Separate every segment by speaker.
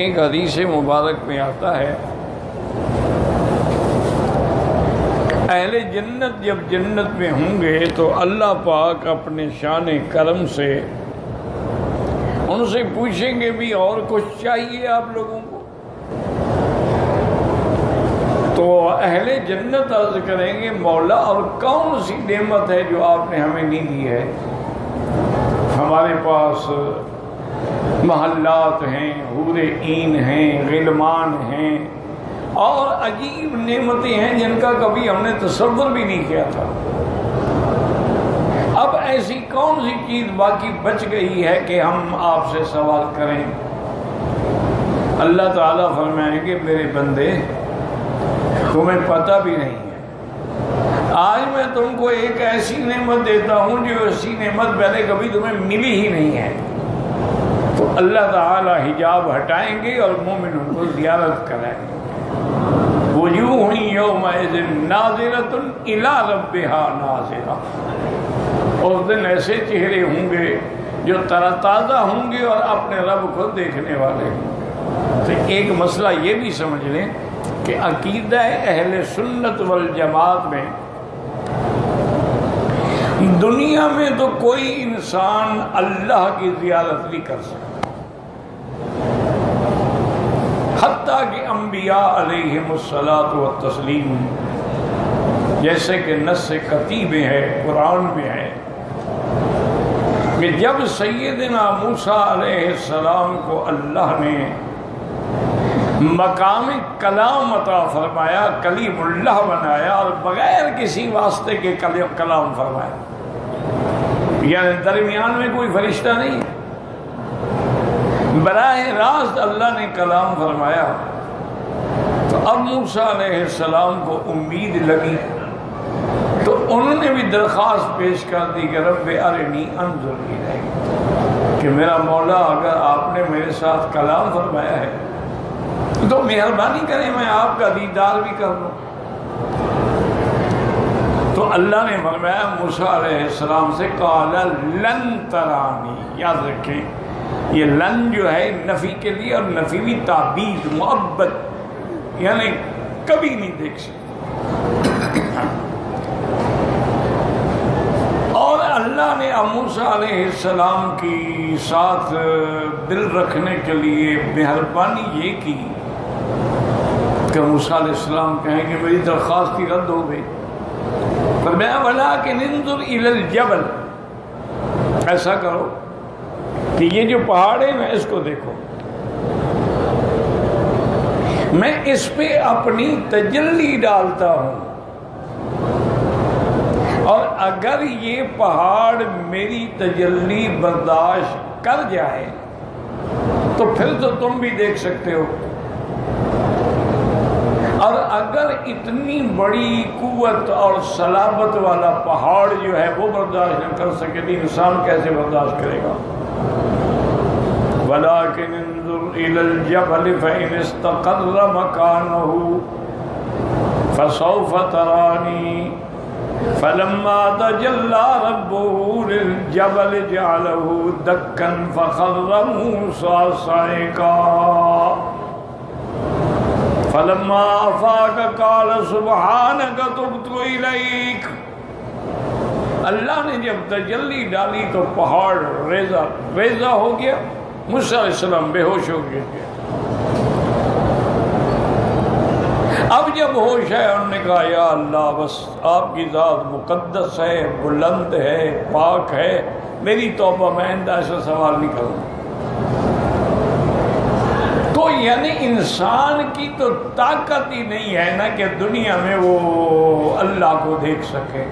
Speaker 1: ایک حدیث مبارک میں آتا ہے، اہل جنت جب جنت میں ہوں گے تو اللہ پاک اپنے شان کرم سے ان سے پوچھیں گے بھی اور کچھ چاہیے آپ لوگوں کو؟ تو اہل جنت عرض کریں گے مولا اور کون سی نعمت ہے جو آپ نے ہمیں نہیں دی ہے؟ ہمارے پاس محلات ہیں، حور عین ہیں، غلمان ہیں اور عجیب نعمتیں ہیں جن کا کبھی ہم نے تصور بھی نہیں کیا تھا۔ اب ایسی کون سی چیز باقی بچ گئی ہے کہ ہم آپ سے سوال کریں؟ اللہ تعالیٰ فرمائیں گے میرے بندے تمہیں پتہ بھی نہیں ہے، آج میں تم کو ایک ایسی نعمت دیتا ہوں جو ایسی نعمت پہلے کبھی تمہیں ملی ہی نہیں ہے۔ تو اللہ تعالیٰ حجاب ہٹائیں گے اور مومنوں کو زیارت کرائیں گے۔ وجوہ یومئذ ناظرۃ الی ربہا ناظرہ، اس دن ایسے چہرے ہوں گے جو تر تازہ ہوں گے اور اپنے رب کو دیکھنے والے ہوں گے۔ تو ایک مسئلہ یہ بھی سمجھ لیں کہ عقیدہ اہل سنت والجماعت میں دنیا میں تو کوئی انسان اللہ کی زیارت نہیں کر سکتا، حتیٰ کہ انبیاء علیہم الصلاۃ والتسلیم، جیسے کہ نص قطعی میں ہے، قرآن میں ہے کہ جب سیدنا موسیٰ علیہ السلام کو اللہ نے مقام کلام عطا فرمایا، کلیم اللہ بنایا اور بغیر کسی واسطے کے کلام فرمایا، یعنی درمیان میں کوئی فرشتہ نہیں، براہ راست اللہ نے کلام فرمایا۔ تو اب موسیٰ علیہ السلام کو امید لگی تو انہوں نے بھی درخواست پیش کر دی کہ رب ارنی انظر الیک، کہ میرا مولا اگر آپ نے میرے ساتھ کلام فرمایا ہے تو مہربانی کریں میں آپ کا دیدار بھی کر لوں۔ تو اللہ نے فرمایا موسیٰ علیہ السلام سے قال لن ترانی، یاد رکھیں یہ لن جو ہے نفی کے لیے، اور نفی بھی تعبید مؤبد، یعنی کبھی نہیں دیکھ سکتے۔ اور اللہ نے موسیٰ علیہ السلام کی ساتھ دل رکھنے کے لیے مہربانی یہ کی کہ موسیٰ علیہ السلام کہیں کہ میری درخواست کی رد ہو گئی، فرمایا ولکن انظر الی الجبل، ایسا کرو کہ یہ جو پہاڑ ہے میں اس کو دیکھو، میں اس پہ اپنی تجلی ڈالتا ہوں، اور اگر یہ پہاڑ میری تجلی برداشت کر جائے تو پھر تو تم بھی دیکھ سکتے ہو، اور اگر اتنی بڑی قوت اور صلابت والا پہاڑ جو ہے وہ برداشت نہ کر سکے تو انسان کیسے برداشت کرے گا؟ وَلَكِنْ انظُرْ إِلَى الْجَبَلِ فَإِنِ اسْتَقَرَّ مَكَانَهُ فَسَوْفَ تَرَانِي فَلَمَّا تَجَلَّى رَبُّهُ لِلْجَبَلِ جَعَلَهُ دَكًّا فَخَرَّ مُوسَىٰ صَعِقًا فَلَمَّا أَفَاقَ قَالَ سُبْحَانَكَ تُبْتُ إِلَيْكَ۔ اللہ نے جب تجلی ڈالی تو پہاڑ ریزہ ہو گیا، موسیٰ علیہ السلام بے ہوش ہو گئے۔ اب جب ہوش ہے انہوں نے کہا یا اللہ بس آپ کی ذات مقدس ہے، بلند ہے، پاک ہے، میری توبہ، میں آئندہ ایسا سوال نہیں کروں۔ تو یعنی انسان کی تو طاقت ہی نہیں ہے نا کہ دنیا میں وہ اللہ کو دیکھ سکے۔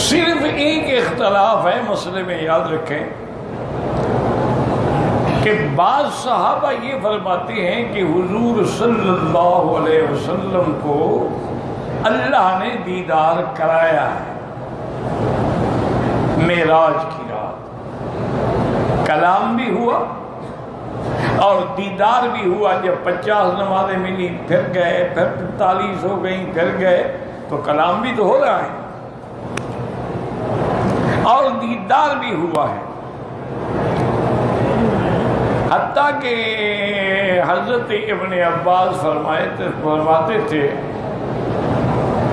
Speaker 1: صرف ایک اختلاف ہے مسئلے میں، یاد رکھیں کہ بعض صحابہ یہ فرماتے ہیں کہ حضور صلی اللہ علیہ وسلم کو اللہ نے دیدار کرایا ہے معراج کی رات، کلام بھی ہوا اور دیدار بھی ہوا۔ جب 50 نمازیں ملی پھر گئے، پھر 45 ہو گئیں پھر گئے، تو کلام بھی تو ہو رہا ہے اور دیدار بھی ہوا ہے۔ حتیٰ کہ حضرت ابن عباس فرماتے تھے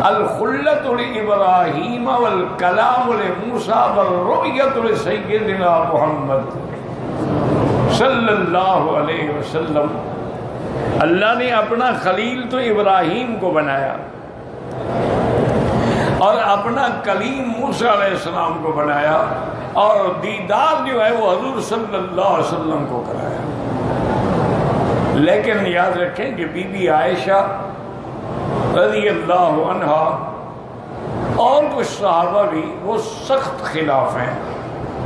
Speaker 1: الخلۃ لابراہیم والکلام لموسیٰ والرؤیۃ لسیدنا محمد صلی اللہ علیہ وسلم. اللہ نے اپنا خلیل تو ابراہیم کو بنایا اور اپنا کلیم موسیٰ علیہ السلام کو بنایا، اور دیدار جو ہے وہ حضور صلی اللہ علیہ وسلم کو کرایا. لیکن یاد رکھیں کہ بی بی عائشہ رضی اللہ عنہا اور کچھ صحابہ بھی وہ سخت خلاف ہیں.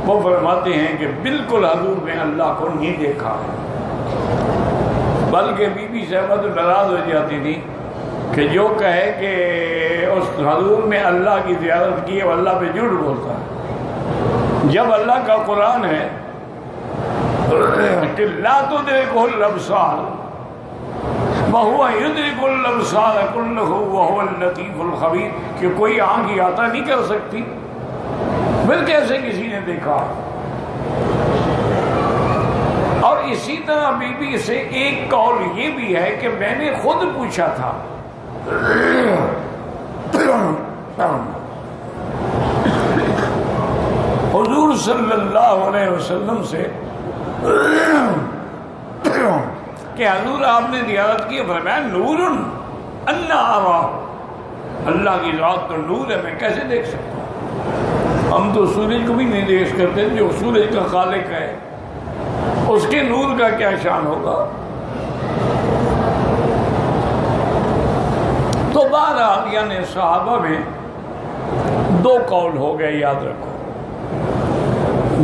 Speaker 1: وہ فرماتے ہیں کہ بالکل حضور نے اللہ کو نہیں دیکھا، بلکہ بی بی صاحبہ تو ناراض ہو جاتی تھی کہ جو کہے کہ اس حضور نے اللہ کی زیارت کی ہے وہ اللہ پہ جھوٹ بولتا ہے، جب اللہ کا قرآن ہے کہ لا تدرکہ الابصار وہو یدرک الابصار کلہ وہو اللطیف الخبیر، کہ کوئی آنکھ احاطہ نہیں کر سکتی، پھر کیسے کسی نے دیکھا. اور اسی طرح بی بی سے ایک قول یہ بھی ہے کہ میں نے خود پوچھا تھا حضور صلی اللہ علیہ وسلم سے کہ حضور آپ نے زیارت کی، فرمایا نور انا ارا، اللہ کی ذات تو نور ہے، میں کیسے دیکھ سکتا ہوں. ہم تو سورج کو بھی نہیں دیکھ کرتے، جو سورج کا خالق ہے اس کے نور کا کیا شان ہوگا. تو بہرحال یعنی صحابہ میں دو قول ہو گئے، یاد رکھو.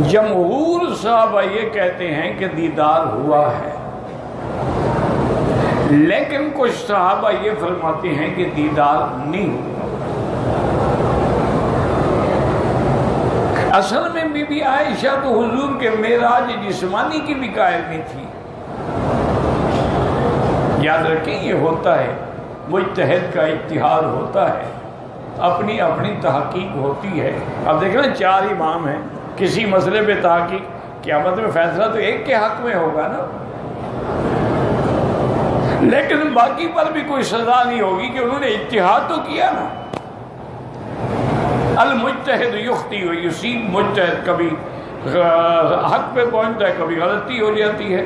Speaker 1: جمہور صحابہ یہ کہتے ہیں کہ دیدار ہوا ہے، لیکن کچھ صحابہ یہ فرماتے ہیں کہ دیدار نہیں ہوا. اصل میں بی بی عائشہ تو حضور کے معراج جسمانی کی بھی قائل نہیں تھی. یاد رکھیں یہ ہوتا ہے، مجتہد کا اجتہاد ہوتا ہے، اپنی اپنی تحقیق ہوتی ہے. اب دیکھیں نا 4 امام ہیں، کسی مسئلے پہ تحقیق، قیامت میں فیصلہ تو ایک کے حق میں ہوگا نا، لیکن باقی پر بھی کوئی سزا نہیں ہوگی کہ انہوں نے اجتہاد تو کیا نا. المجتہد یخطئ و یصیب، مجتہد کبھی حق پہ پہنچتا ہے، کبھی غلطی ہو جاتی ہے.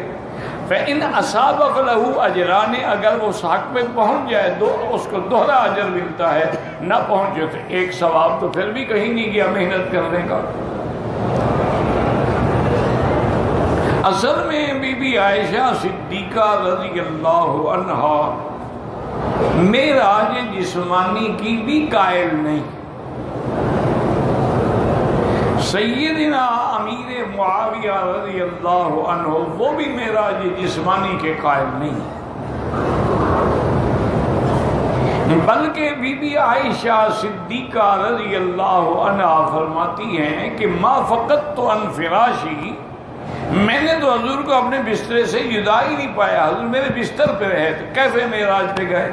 Speaker 1: فإن أصاب فله أجران، اگر وہ حق پہ پہنچ جائے اس کو دوہرا اجر ملتا ہے، نہ پہنچے تو ایک ثواب تو پھر بھی کہیں نہیں گیا محنت کرنے کا. اصل میں بی بی عائشہ صدیقہ رضی اللہ عنہا معراج جسمانی کی بھی قائل نہیں. سیدنا امیر معاویہ رضی اللہ عنہ وہ بھی معراج جسمانی کے قائل نہیں، بلکہ بی بی عائشہ صدیقہ رضی اللہ عنہ فرماتی ہیں کہ ما فقدت عن فراشی، میں نے تو حضور کو اپنے بسترے سے جدا ہی نہیں پایا، حضور میرے بستر پہ رہے تو کیسے معراج پہ گئے.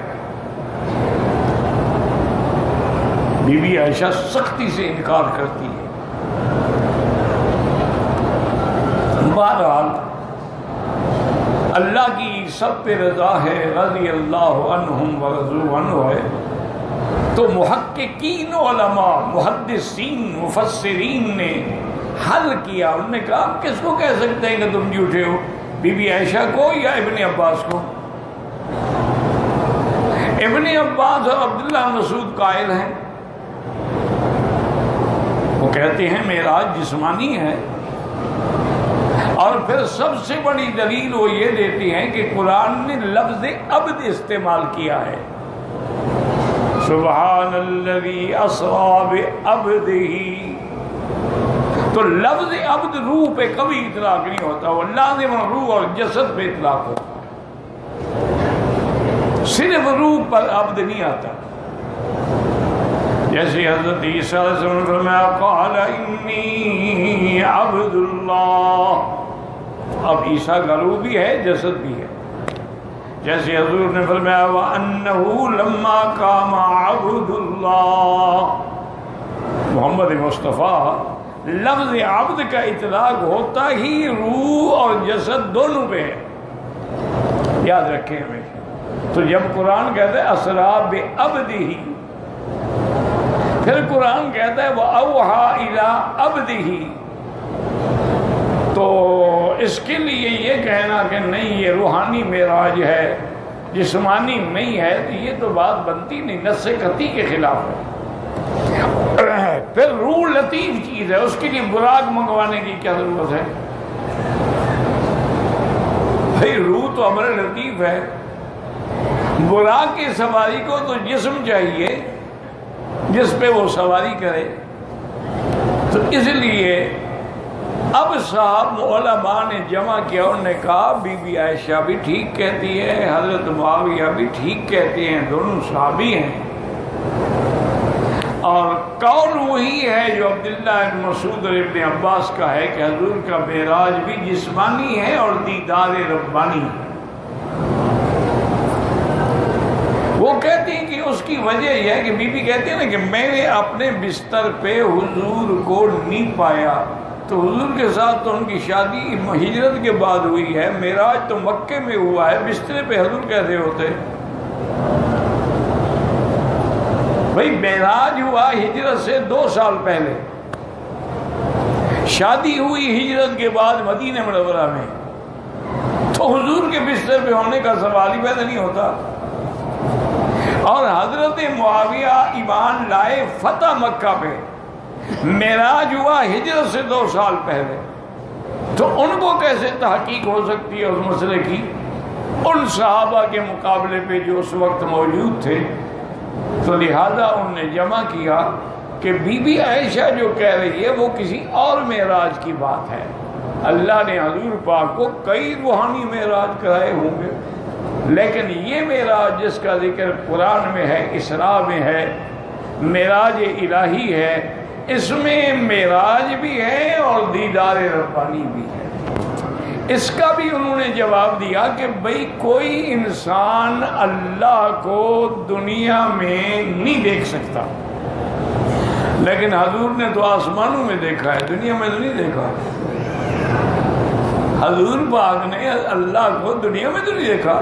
Speaker 1: بی بی عائشہ سختی سے انکار کرتی ہے. بہرحال اللہ کی سب پہ رضا ہے، رضی اللہ عنہم ورضوا عنہ ہے. تو محققین علماء، محدثین، مفسرین نے حل کیا. انہوں نے کہا آپ کس کو کہہ سکتے ہیں کہ تم جھوٹے ہو، بی بی عائشہ کو یا ابن عباس کو؟ ابن عباس اور عبداللہ مسعود قائل ہیں، وہ کہتے ہیں معراج جسمانی ہے. اور پھر سب سے بڑی دلیل وہ یہ دیتی ہیں کہ قرآن نے لفظ عبد استعمال کیا ہے. سبحان الذی اسری بعبدہ، تو لفظ عبد روح پہ کبھی اطلاق نہیں ہوتا، وہ لازم روح اور جسد پہ اطلاق ہوتا، صرف روح پر عبد نہیں آتا. جیسے حضرت عیسیٰ علیہ السلام نے فرمایا قال انی عبد اللہ، اب عیسیٰ کا روح بھی ہے جسد بھی ہے. جیسے حضور نے فرمایا وَأَنَّهُ لَمَّا قَامَ عَبْدُ اللَّهِ، محمد مصطفیٰ لفظ عبد کا اطلاق ہوتا ہی روح اور جسد دونوں پہ ہے، یاد رکھیں ہمیشہ۔ تو جب قرآن کہتا ہے اسریٰ بعبدہ، پھر قرآن کہتا ہے وَأَوْحَىٰ إِلَىٰ عَبْدِهِ، تو اس کے لیے یہ کہنا کہ نہیں یہ روحانی معراج ہے، جسمانی نہیں ہے، تو یہ تو بات بنتی نہیں، نص قطعی کے خلاف ہے۔ پھر روح لطیف چیز ہے، اس کے لیے براق منگوانے کی کیا ضرورت ہے؟ بھائی روح تو امر لطیف ہے، براق کی سواری کو تو جسم چاہیے جس پہ وہ سواری کرے۔ تو اس لیے اب صاحب علماء نے جمع کیا، انہوں نے کہا بی بی عائشہ بھی ٹھیک کہتی ہے، حضرت معاویہ بھی ٹھیک کہتے ہیں، دونوں صحابی ہیں، اور قول وہی ہے جو عبداللہ بن مسعود اور ابن عباس کا ہے کہ حضور کا معراج بھی جسمانی ہے اور دیدار ربانی ہے۔ وہ کہتی ہیں کہ اس کی وجہ یہ ہے کہ بی بی کہتی ہے نا کہ میں نے اپنے بستر پہ حضور کو نہیں پایا، تو حضور کے ساتھ تو ان کی شادی ہجرت کے بعد ہوئی ہے، معراج تو مکے میں ہوا ہے، بستر پہ حضور کیسے ہوتے؟ بھئی معراج ہوا ہجرت سے 2 سال پہلے، شادی ہوئی ہجرت کے بعد مدینہ منورہ میں، تو حضور کے بستر پہ ہونے کا سوال ہی پیدا نہیں ہوتا۔ اور حضرت معاویہ ایمان لائے فتح مکہ پہ، معراج ہوا ہجرت سے 2 سال پہلے، تو ان کو کیسے تحقیق ہو سکتی ہے اس مسئلے کی ان صحابہ کے مقابلے پہ جو اس وقت موجود تھے؟ تو لہذا انہوں نے جمع کیا کہ بی بی عائشہ جو کہہ رہی ہے وہ کسی اور معراج کی بات ہے، اللہ نے حضور پاک کو کئی روحانی معراج کرائے ہوں گے، لیکن یہ معراج جس کا ذکر قرآن میں ہے، اسراء میں ہے، معراج الہی ہے، اس میں معراج بھی ہے اور دیدار ربانی بھی ہے۔ اس کا بھی انہوں نے جواب دیا کہ بھئی کوئی انسان اللہ کو دنیا میں نہیں دیکھ سکتا، لیکن حضور نے تو آسمانوں میں دیکھا ہے، دنیا میں تو نہیں دیکھا۔ حضور پاک نے اللہ کو دنیا میں تو نہیں دیکھا،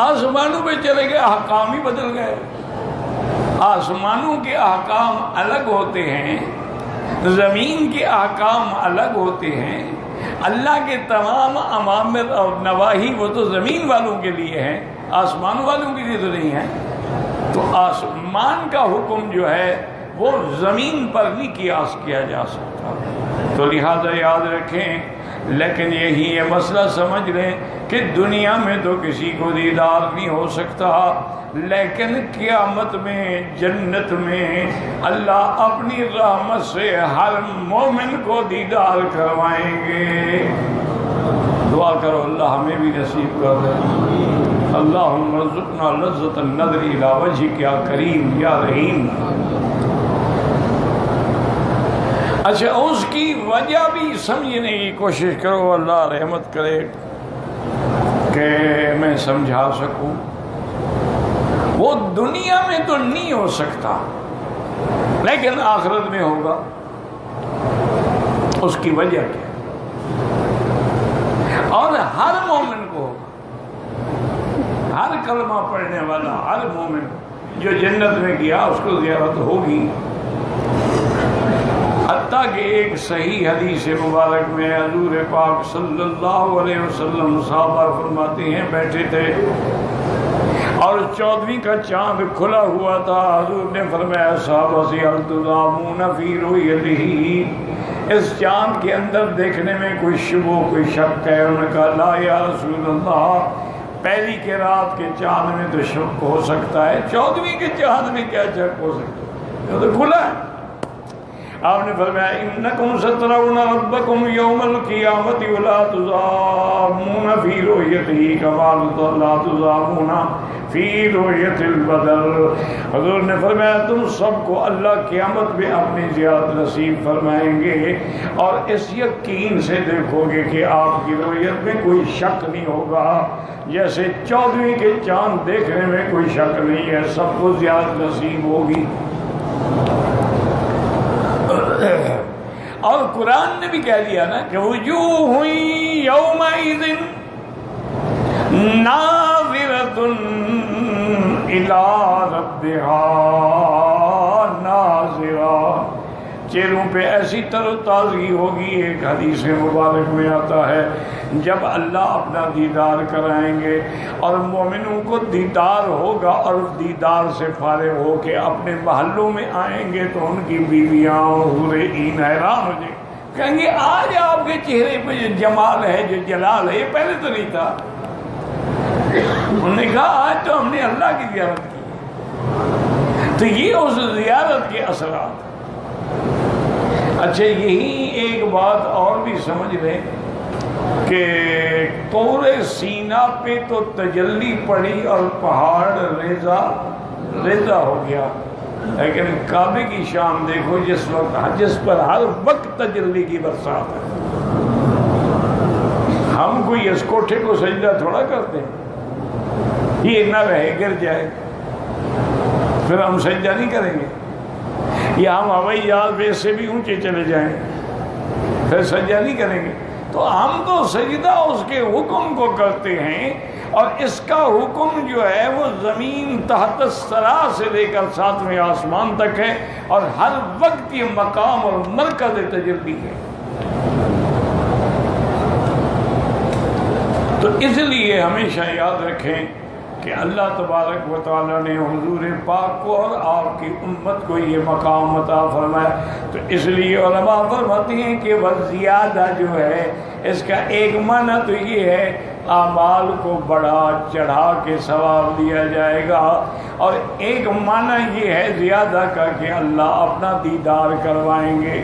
Speaker 1: آسمانوں پہ چلے گئے، احکام ہی بدل گئے۔ آسمانوں کے احکام الگ ہوتے ہیں، زمین کے احکام الگ ہوتے ہیں، اللہ کے تمام اوامر اور نواہی وہ تو زمین والوں کے لیے ہیں، آسمان والوں کے لیے تو نہیں ہے۔ تو آسمان کا حکم جو ہے وہ زمین پر نہیں قیاس کیا جا سکتا، تو لہذا یاد رکھیں۔ لیکن یہی یہ مسئلہ سمجھ لیں کہ دنیا میں تو کسی کو دیدار نہیں ہو سکتا، لیکن قیامت میں جنت میں اللہ اپنی رحمت سے ہر مومن کو دیدار کروائیں گے۔ دعا کرو اللہ ہمیں بھی نصیب کر دے۔ اللہم ارزقنا لذت النظر الی وجہک یا کریم یا رحیم۔ اچھا اس کی وجہ بھی سمجھنے کی کوشش کرو، اللہ رحمت کرے کہ میں سمجھا سکوں۔ وہ دنیا میں تو نہیں ہو سکتا لیکن آخرت میں ہوگا۔ اس کی وجہ کیا؟ اور ہر مومن کو ہوگا، ہر کلمہ پڑھنے والا ہر مومن جو جنت میں گیا اس کو زیارت ہوگی۔ حتیٰ کہ ایک صحیح حدیث مبارک میں حضور پاک صلی اللہ علیہ وسلم صحابہ فرماتے ہیں بیٹھے تھے اور 14ویں کا چاند کھلا ہوا تھا، حضور نے فرمایا صحابہ سے هل تضامون فی رؤیتہ، اس چاند کے اندر دیکھنے میں کوئی شبہ کوئی شک ہے؟ انہوں نے کہا لا یا رسول اللہ، پہلی کے رات کے چاند میں تو شک ہو سکتا ہے، 14ویں کے چاند میں کیا شک ہو سکتا ہے؟ یہ تو کھلا ہے۔ آپ نے فرمایا انکم سترون ربکم یوم القیامت ولا تضامون فی رؤیتہ کما لا تضامون فی رؤیت البدر۔ حضور نے فرمایا تم سب کو اللہ قیامت میں اپنی زیارت نصیب فرمائیں گے اور اس یقین سے دیکھو گے کہ آپ کی رؤیت میں کوئی شک نہیں ہوگا، جیسے 14ویں کے چاند دیکھنے میں کوئی شک نہیں ہے، سب کو زیارت نصیب ہوگی۔ اور قرآن نے بھی کہہ دیا نا کہ وجوہ یومئذ ناظرۃ الی ربہا ناظرہ، چہروں پہ ایسی تر و تازگی ہوگی. ایک حدیث مبارک میں آتا ہے جب اللہ اپنا دیدار کرائیں گے اور مومنوں کو دیدار ہوگا اور دیدار سے فارغ ہو کے اپنے محلوں میں آئیں گے تو ان کی بیویاں حور عین حیران ہو جائیں، کہیں گے آج آپ کے چہرے پہ جو جمال ہے، جو جلال ہے، یہ پہلے تو نہیں تھا. انہوں نے کہا آج تو ہم نے اللہ کی زیارت کی. تو یہ اس زیارت کے اثرات. اچھا یہی ایک بات اور بھی سمجھ لیں کہ طور سینا پہ تو تجلی پڑی اور پہاڑ ریزہ ہو گیا، لیکن کعبے کی شان دیکھو جس پر ہر وقت تجلی کی برسات ہے. ہم کوئی اس کوٹھے کو سجدہ تھوڑا کرتے ہیں، یہ نہ رہے گر جائے پھر ہم سجدہ نہیں کریں گے، یا ہم ہوائی جہاز پہ سے بھی اونچے چلے جائیں پھر سجدہ نہیں کریں گے. تو ہم تو سجدہ اس کے حکم کو کرتے ہیں، اور اس کا حکم جو ہے وہ زمین تحت الثری سے لے کر 7ویں آسمان تک ہے، اور ہر وقت یہ مقام اور مرکز تجلی ہے. تو اس لیے ہمیشہ یاد رکھیں کہ اللہ تبارک و تعالیٰ نے حضور پاک کو اور آپ کی امت کو یہ مقام عطا فرمایا. تو اس لیے علماء فرماتے ہیں کہ وہ زیادہ جو ہے اس کا ایک معنی تو یہ ہے اعمال کو بڑھا چڑھا کے ثواب دیا جائے گا، اور ایک معنی یہ ہے زیادہ کا کہ اللہ اپنا دیدار کروائیں گے.